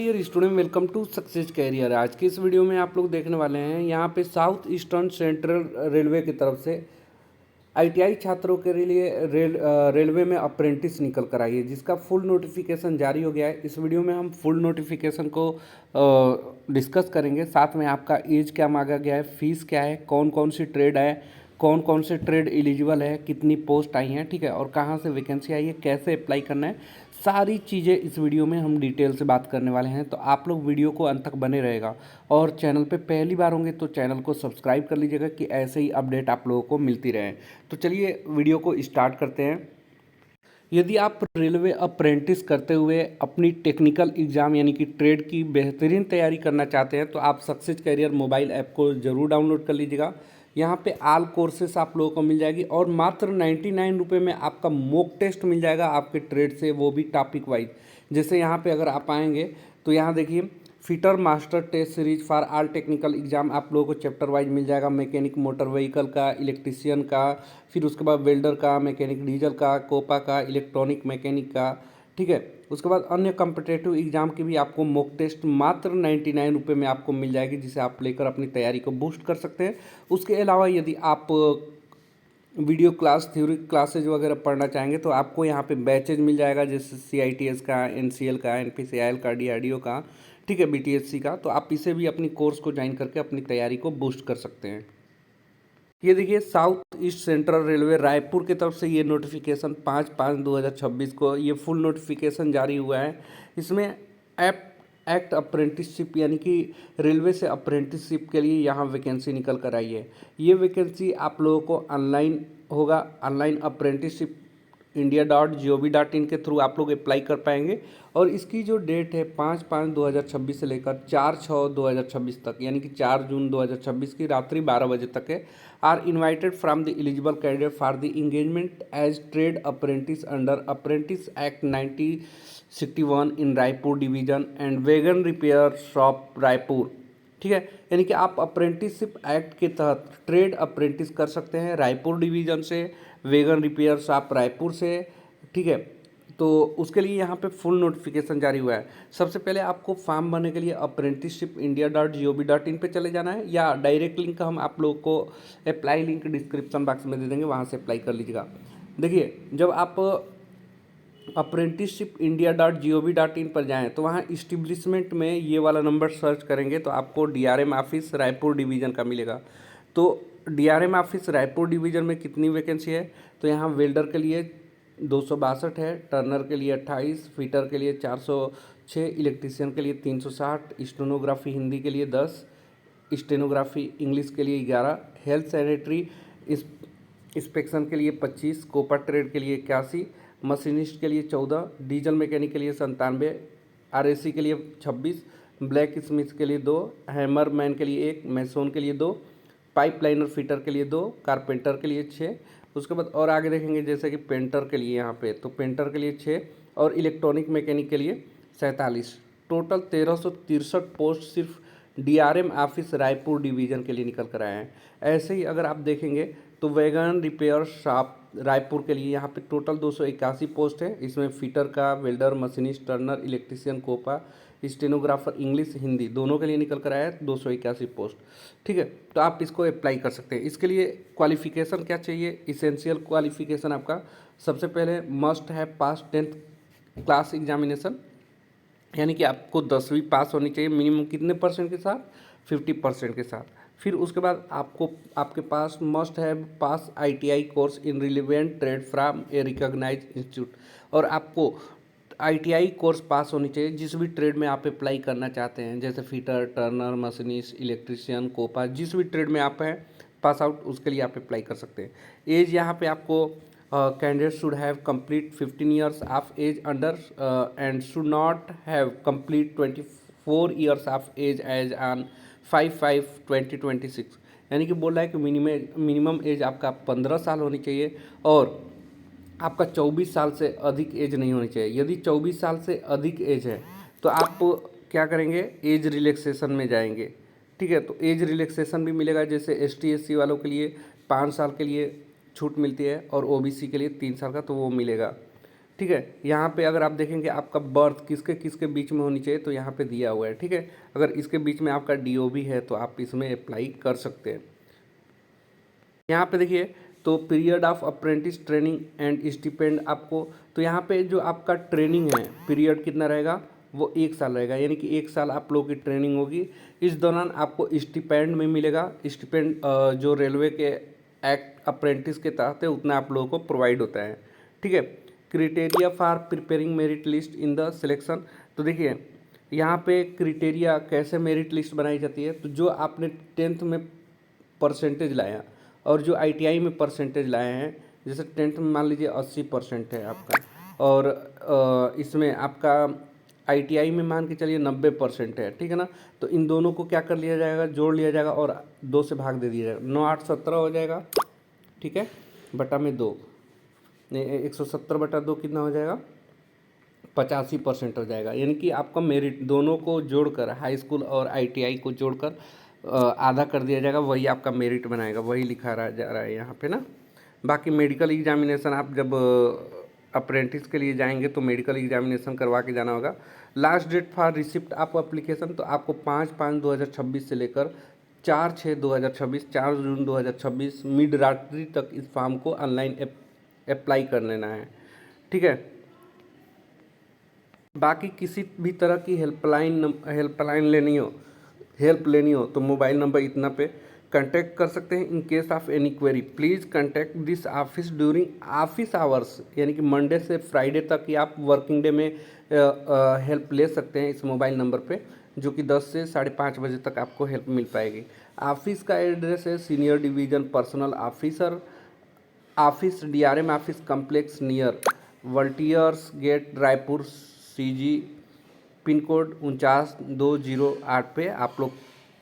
Dear student, welcome to success career. आज के इस वीडियो में आप लोग देखने वाले हैं यहाँ पे साउथ ईस्टर्न सेंट्रल रेलवे की तरफ से आईटीआई छात्रों के लिए रेलवे में अप्रेंटिस निकल कर आई है, जिसका फुल नोटिफिकेशन जारी हो गया है। इस वीडियो में हम फुल नोटिफिकेशन को डिस्कस करेंगे। साथ में आपका एज क्या मांगा गया है, फीस क्या है, कौन कौन सी ट्रेड है, कौन कौन से ट्रेड एलिजिबल है, कितनी पोस्ट आई हैं, ठीक है, और कहाँ से वैकेंसी आई है, कैसे अप्लाई करना है, सारी चीज़ें इस वीडियो में हम डिटेल से बात करने वाले हैं। तो आप लोग वीडियो को अंत तक बने रहेगा और चैनल पे पहली बार होंगे तो चैनल को सब्सक्राइब कर लीजिएगा कि ऐसे ही अपडेट आप लोगों को मिलती रहे। तो चलिए वीडियो को स्टार्ट करते हैं। यदि आप रेलवे अप्रेंटिस करते हुए अपनी टेक्निकल एग्ज़ाम यानी कि ट्रेड की बेहतरीन तैयारी करना चाहते हैं तो आप सक्सेस कैरियर मोबाइल ऐप को ज़रूर डाउनलोड कर लीजिएगा। यहाँ पे ऑल कोर्सेस आप लोगों को मिल जाएगी और मात्र 99 रुपये में आपका मॉक टेस्ट मिल जाएगा आपके ट्रेड से, वो भी टॉपिक वाइज। जैसे यहाँ पे अगर आप आएंगे तो यहाँ देखिए fitter master test series for all technical exam आप लोगों को चैप्टर वाइज मिल जाएगा। मैकेनिक मोटर व्हीकल का, इलेक्ट्रीशियन का, फिर उसके बाद वेल्डर का, मैकेनिक डीजल का, कोपा का, इलेक्ट्रॉनिक मैकेनिक का, ठीक है। उसके बाद अन्य कम्पिटेटिव एग्जाम की भी आपको मॉक टेस्ट मात्र 99 रुपये में आपको मिल जाएगी, जिसे आप लेकर अपनी तैयारी को बूस्ट कर सकते हैं। उसके अलावा यदि आप वीडियो क्लास, थ्योरी क्लासेज वगैरह पढ़ना चाहेंगे तो आपको यहाँ पे बैचेज मिल जाएगा, जैसे CITS का, NCL का, NPCIL का, DRDO का, ठीक है, BTSC का। तो आप इसे भी अपनी कोर्स को ज्वाइन करके अपनी तैयारी को बूस्ट कर सकते हैं। ये देखिए south east central railway Raipur की तरफ से ये नोटिफिकेशन 5/5/2026 को ये फुल नोटिफिकेशन जारी हुआ है। इसमें ऐप एक्ट अप्रेंटिसशिप यानी कि रेलवे से अप्रेंटिसशिप के लिए यहाँ वैकेंसी निकल कर आई है। ये वैकेंसी आप लोगों को ऑनलाइन होगा, ऑनलाइन अप्रेंटिसशिप india.gov.in के थ्रू आप लोग अप्लाई कर पाएंगे। और इसकी जो डेट है 5/5/2026 से लेकर 4/6/2026 तक, यानी कि 4 जून 2026 की रात्रि 12 बजे तक है। Are invited from the eligible candidate for the engagement as trade apprentice under apprentice act 1961 in Raipur division and wagon repair shop Raipur, ठीक है। यानी कि आप अप्रेंटिसशिप एक्ट के तहत ट्रेड अप्रेंटिस कर सकते हैं रायपुर डिवीजन से, वैगन रिपेयर शॉप रायपुर से, ठीक है। तो उसके लिए यहाँ पे फुल नोटिफिकेशन जारी हुआ है। सबसे पहले आपको फॉर्म भरने के लिए अप्रेंटिसशिप india.gov.in पे चले जाना है, या डायरेक्ट लिंक हम आप लोग को अप्लाई लिंक डिस्क्रिप्शन बॉक्स में दे देंगे, वहाँ से अप्लाई कर लीजिएगा। देखिए जब आप अप्रेंटिसशिप india.gov.in पर जाएं तो वहाँ इस्टिब्लिशमेंट में ये वाला नंबर सर्च करेंगे तो आपको DRM ऑफिस रायपुर डिवीज़न का मिलेगा। तो DRM ऑफिस रायपुर डिवीज़न में कितनी वैकेंसी है, तो यहाँ वेल्डर के लिए 262 है, टर्नर के लिए 28, फिटर के लिए 406, इलेक्ट्रीशियन के लिए 360, स्टेनोग्राफी हिंदी के लिए 10, स्टेनोग्राफी इंग्लिश के लिए 11, हेल्थ सैनिटरी इंस्पेक्शन के लिए 25, कोपर ट्रेड के लिए 81, मशीनिस्ट के लिए 14, डीजल मैकेनिक के लिए 97, RAC के लिए 26, ब्लैक स्मिथ के लिए 2, हैमर मैन के लिए 1, मैसोन के लिए 2, पाइप लाइनर फिटर के लिए 2, कारपेंटर के लिए 6। उसके बाद और आगे देखेंगे जैसे कि पेंटर के लिए यहाँ पे, तो पेंटर के लिए 6 और इलेक्ट्रॉनिक मैकेनिक के लिए 47। टोटल 1363 पोस्ट सिर्फ DRM ऑफिस रायपुर डिवीज़न के लिए निकल कर आए हैं। ऐसे ही अगर आप देखेंगे तो वैगन रिपेयर शॉप रायपुर के लिए यहाँ पे टोटल 281 पोस्ट है। इसमें फिटर का, welder, machinist, turner, electrician, COPA, stenographer English Hindi दोनों के लिए निकल कर आया है 281 पोस्ट, ठीक है। तो आप इसको अप्लाई कर सकते हैं। इसके लिए क्वालिफिकेशन क्या चाहिए, इसेंशियल क्वालिफिकेशन आपका सबसे पहले मस्ट है पास 10th क्लास एग्जामिनेशन, यानी कि आपको 10वीं पास होनी चाहिए मिनिमम कितने परसेंट के साथ, 50% के साथ। फिर उसके बाद आपको आपके पास मस्ट है pass ITI course in relevant trade from a recognise institute, और आपको ITI कोर्स पास होनी चाहिए जिस भी ट्रेड में आप अप्लाई करना चाहते हैं, जैसे fitter, turner, machinist, electrician, COPA, जिस भी ट्रेड में आप हैं पास आउट, उसके लिए आप अप्लाई कर सकते हैं। एज यहाँ पे आपको candidate should have complete 15 years of age under and should not have complete 24 years of age as on 5/5/2026, यानी कि बोल रहा है कि मिनिमम एज आपका 15 साल होनी चाहिए और आपका 24 साल से अधिक एज नहीं होनी चाहिए। यदि 24 साल से अधिक एज है तो आप क्या करेंगे, एज रिलैक्सेशन में जाएंगे, ठीक है। तो एज रिलैक्सेशन भी मिलेगा, जैसे ST SC वालों के लिए 5 साल के लिए छूट मिलती है और OBC के लिए 3 साल का, तो वो मिलेगा, ठीक है। यहाँ पे अगर आप देखेंगे आपका बर्थ किसके किसके बीच में होनी चाहिए तो यहाँ पे दिया हुआ है, ठीक है। अगर इसके बीच में आपका DOB है तो आप इसमें अप्लाई कर सकते हैं। यहाँ पे देखिए, तो period of apprentice training and stipend आपको, तो यहाँ पे जो आपका ट्रेनिंग है पीरियड कितना रहेगा, वो 1 साल रहेगा, यानी कि 1 साल आप लोगों की ट्रेनिंग होगी। इस दौरान आपको स्टिपेंड में मिलेगा। स्टिपेंड जो रेलवे के एक्ट अप्रेंटिस के तहत है उतना आप लोगों को प्रोवाइड होता है, ठीक है। Criteria for preparing merit list in the selection, तो देखिए यहाँ पे क्रिटेरिया कैसे मेरिट लिस्ट बनाई जाती है, तो जो आपने 10th में परसेंटेज लाया और जो ITI में परसेंटेज लाए हैं, जैसे 10th में मान लीजिए 80% है आपका, और इसमें आपका ITI में मान के चलिए 90% है, ठीक है ना। तो इन दोनों को क्या कर लिया जाएगा, जोड़ लिया जाएगा और 2 से भाग दे दिया जाएगा, 9 8 17 हो जाएगा, ठीक है, बटा में 2, 170/2 कितना हो जाएगा, 85% हो जाएगा। यानी कि आपका मेरिट दोनों को जोड़कर, हाई स्कूल और ITI को जोड़कर आधा कर दिया जाएगा, वही आपका मेरिट बनाएगा, वही लिखा रहा जा रहा है यहाँ पे ना। बाकी मेडिकल एग्जामिनेशन आप जब अप्रेंटिस के लिए जाएंगे तो मेडिकल एग्जामिनेशन करवा के जाना होगा। Last date for receipt of application, तो आपको 5/5/2026 से लेकर 4/6/2026, 4 जून 2026 मिड रात्रि तक इस फॉर्म को ऑनलाइन अप्लाई कर लेना है, ठीक है। बाकी किसी भी तरह की हेल्प लेनी हो तो मोबाइल नंबर इतना पे कांटेक्ट कर सकते हैं। In case of any query please contact this office during office hours, यानी कि मंडे से फ्राइडे तक ही आप वर्किंग डे में हेल्प ले सकते हैं इस मोबाइल नंबर पे, जो कि 10 से 5:30 बजे तक आपको हेल्प मिल पाएगी। ऑफिस का एड्रेस है senior division personnel officer office, DRM office complex near वल्टियर्स gate, Raipur CG, pin code 49,208 पे आप लोग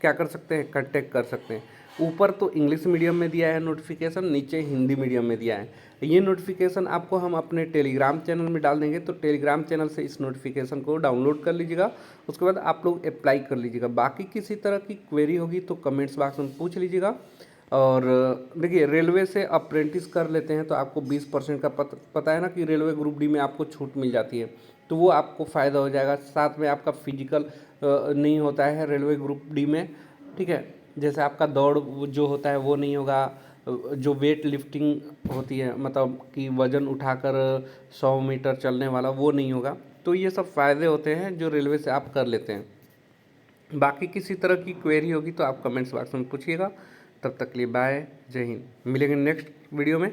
क्या कर सकते हैं, कांटेक्ट कर सकते हैं। ऊपर तो इंग्लिश मीडियम में दिया है नोटिफिकेशन, नीचे हिंदी मीडियम में दिया है। ये नोटिफिकेशन आपको हम अपने टेलीग्राम चैनल में डाल देंगे, तो टेलीग्राम चैनल से इस नोटिफिकेशन को डाउनलोड कर लीजिएगा, उसके बाद आप लोग अप्लाई कर लीजिएगा। बाकी किसी तरह की क्वेरी होगी तो कमेंट्स बॉक्स में पूछ लीजिएगा। और देखिए, रेलवे से अप्रेंटिस कर लेते हैं तो आपको 20% का पता है ना कि रेलवे ग्रुप डी में आपको छूट मिल जाती है, तो वो आपको फ़ायदा हो जाएगा। साथ में आपका फिजिकल नहीं होता है रेलवे ग्रुप डी में, ठीक है। जैसे आपका दौड़ जो होता है वो नहीं होगा, जो वेट लिफ्टिंग होती है, मतलब कि वज़न उठाकर 100 मीटर चलने वाला, वो नहीं होगा। तो ये सब फ़ायदे होते हैं जो रेलवे से आप कर लेते हैं। बाकी किसी तरह की क्वेरी होगी तो आप कमेंट्स बॉक्स में पूछिएगा। तब तक के लिए बाय, जय हिंद। मिलेंगे नेक्स्ट वीडियो में।